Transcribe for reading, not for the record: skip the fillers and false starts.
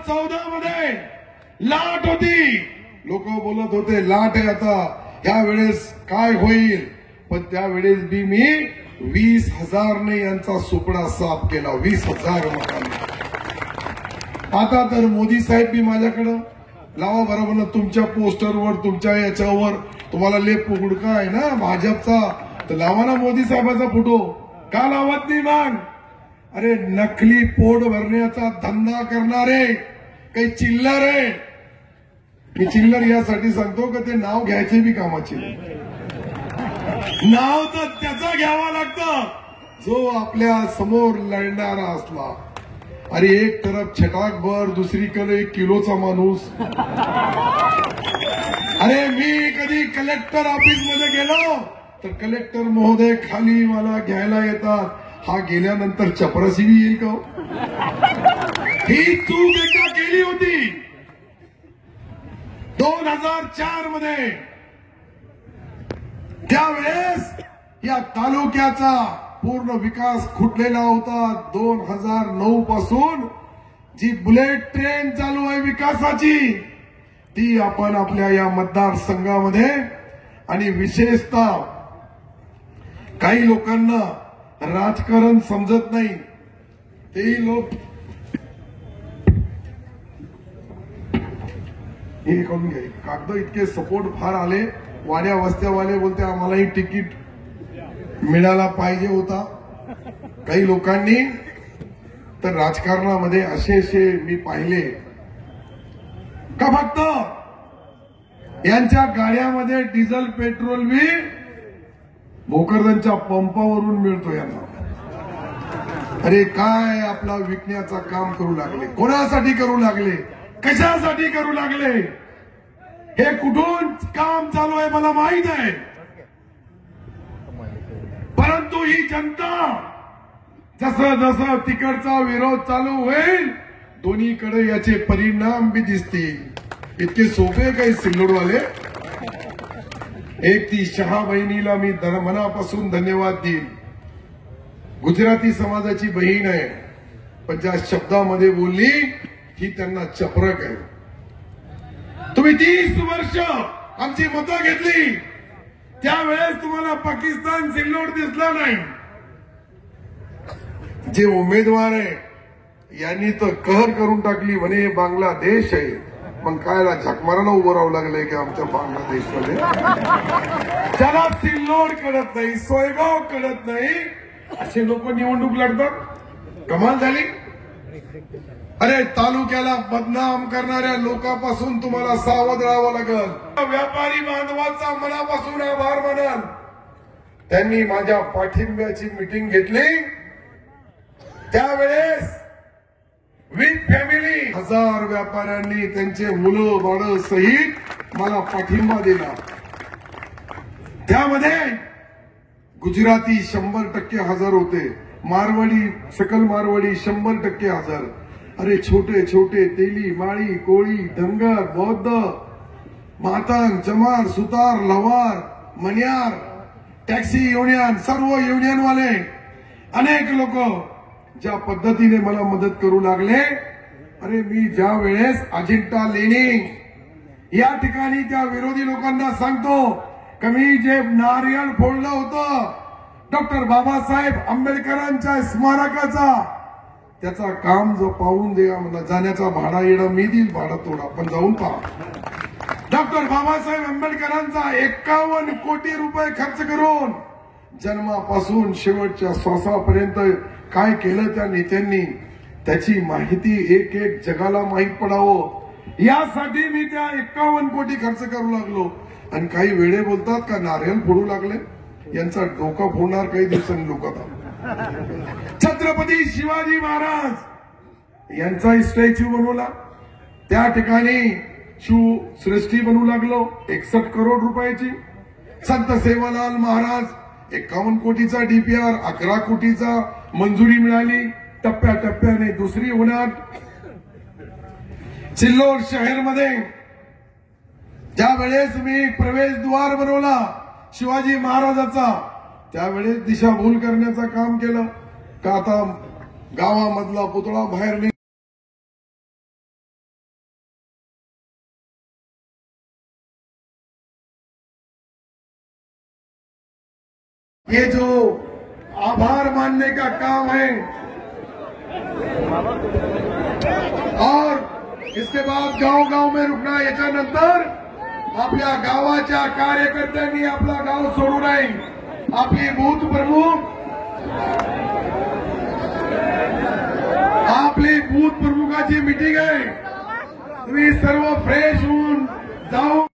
2014 मध्ये लाट होती. लोक बोलत होते लाट आहे आता, या वेळेस काय होईल. पण त्यावेळेस बी मी 20,000 ने यांचा सुपडा साफ केला. 20,000 मतांनी. आता तर मोदी साहेब बी माझ्याकडं लावा बरोबर ना, तुमच्या पोस्टरवर तुमच्या याच्यावर तुम्हाला लेप पुगडका आहे ना भाजपचा, तर लावा ना मोदी साहेबाचा फोटो. का लावत नाही मग. अरे नकली पोट भरण्याचा धंदा करणारे काही चिल्लर आहे. मी चिल्लर यासाठी सांगतो का ते नाव घ्यायचे बी कामाचे. नाव तर त्याचा घ्यावा लागतं जो आपल्या समोर लढणारा असला. अरे एक तरफ छटाकभर, दुसरीकडे 1 किलोचा माणूस. अरे मी कधी कलेक्टर ऑफिस मध्ये गेलो तर कलेक्टर महोदय खाली मला घ्यायला येतात. हा गेल्यानंतर चपराशी बी येईल का. ही चूक एकदा केली होती 2004 मध्ये. त्यावेळेस या तालुक्याचा पूर्ण विकास खुटलेला होता. 2009 पासून जी बुलेट ट्रेन चालू आहे विकासाची, ती आपण आपल्या या मतदारसंघामध्ये, आणि विशेषतः काही लोकांना राजकारण समजत नाही तेही लोक हे करून घ्या. कागद इतके सपोर्ट फार आले. वाड्या वस्त्यावाले बोलते आम्हालाही तिकीट मिळाला पाहिजे होता. काही लोकांनी तर राजकारणामध्ये असे मी पाहिले का फक्त यांच्या गाड्यामध्ये डिझेल पेट्रोल बी भोकरदनच्या पंपावरून मिळतो यांना. अरे काय आपला विकण्याचं काम करू लागले. कोणासाठी करू लागले, कशासाठी करू लागले, हे कुठून काम चालू आहे मला माहित आहे. परंतु ही जनता जसं जसं तिकडचा विरोध चालू होईल दोन्हीकडे याचे परिणाम बी दिसतील. इतके सोपे काही सिल्लोडवाले. एक ती शहा बहिणीला मी मनापासून धन्यवाद देईन. गुजराती समाजाची बहीण आहे, पण ज्या शब्दामध्ये बोलली ही त्यांना चपरक आहे. तुम्ही 30 वर्ष आमची मतं घेतली, त्यावेळेस तुम्हाला पाकिस्तान सिल्लोड दिसला नाही. जे उमेदवार आहे यांनी तर कहर करून टाकली म्हणे बांगलादेश आहे. मग कायला झकमाराला उभं राहावं लागलंय की आमच्या बांगलादेशमध्ये. ज्याला सिल्लोड कळत नाही, सोयगाव कळत नाही, असे लोक निवडणूक लढतात. कमाल झाली. अरे तालुक्याला बदनाम करणाऱ्या लोकांपासून तुम्हाला सावध राहावं लागल. व्यापारी बांधवाचा मनापासून आभार मानाल. त्यांनी माझ्या पाठिंब्याची मीटिंग घेतली. त्यावेळेस विथ फॅमिली 1000 व्यापाऱ्यांनी त्यांचे मुलं बाळ सहित मला पाठिंबा दिला. त्यामध्ये गुजराती 100% हजर होते, मारवाडी सकल मारवाडी 100% हजर. अरे छोटे छोटे तेली, माळी, कोळी, धनगर, बौद्ध, मातंग, चमार, सुतार, लवार, मण्यार, टॅक्सी युनियन, सर्व युनियन वाले अनेक लोक ज्या पद्धतीने मला मदत करू लागले. अरे मी ज्या वेळेस अजिंठा लेणी या ठिकाणी त्या विरोधी लोकांना सांगतो की मी जे नारियल फोडलं होतं डॉक्टर बाबासाहेब आंबेडकरांच्या स्मारकाचा, त्याचा काम जो पाहून द्या मला. जाण्याचा भाडा येणं मी देईल, भाडा तोडा, पण जाऊन पहा. डॉक्टर बाबासाहेब आंबेडकरांचा 51 कोटी रुपये खर्च करून जन्मापासून शेवटच्या श्वासापर्यंत काय केलं त्या नेत्यांनी, त्याची माहिती एक एक जगाला माहीत पडावं यासाठी मी त्या 51 कोटी खर्च करू लागलो. आणि काही वेळे बोलतात का नारियल फोडू लागले. यांचा डोका फोडणार काही दिवसांनी लोक. छत्रपती शिवाजी महाराज यांचा स्टॅच्यू बनवला. त्या ठिकाणी शिवसृष्टी बनवू लागलो 61 करोड रुपयाची. संत सेवालाल महाराज 51 कोटीचा डीपीआर, 11 कोटीचा मंजुरी मिळाली. टप्प्याटप्प्याने दुसरी होणार. सिल्लोड शहरमध्ये ज्या वेळेस मी प्रवेशद्वार बनवला शिवाजी महाराजाचा, त्यावेळेस दिशाभूल करण्याचं काम केलं का आता गावामधला पुतळा बाहेर ये जो आभार मानने का काम है और इसके बाद गाव में रुकणार, याच्यानंतर आपल्या गावाच्या कार्यकर्त्यांनी आपला गाव सोडू नये. आपली बूथ प्रमुख, आपली बूथ प्रमुखाची मीटिंग आहे. तुम्ही सर्व फ्रेश होऊन जाऊ.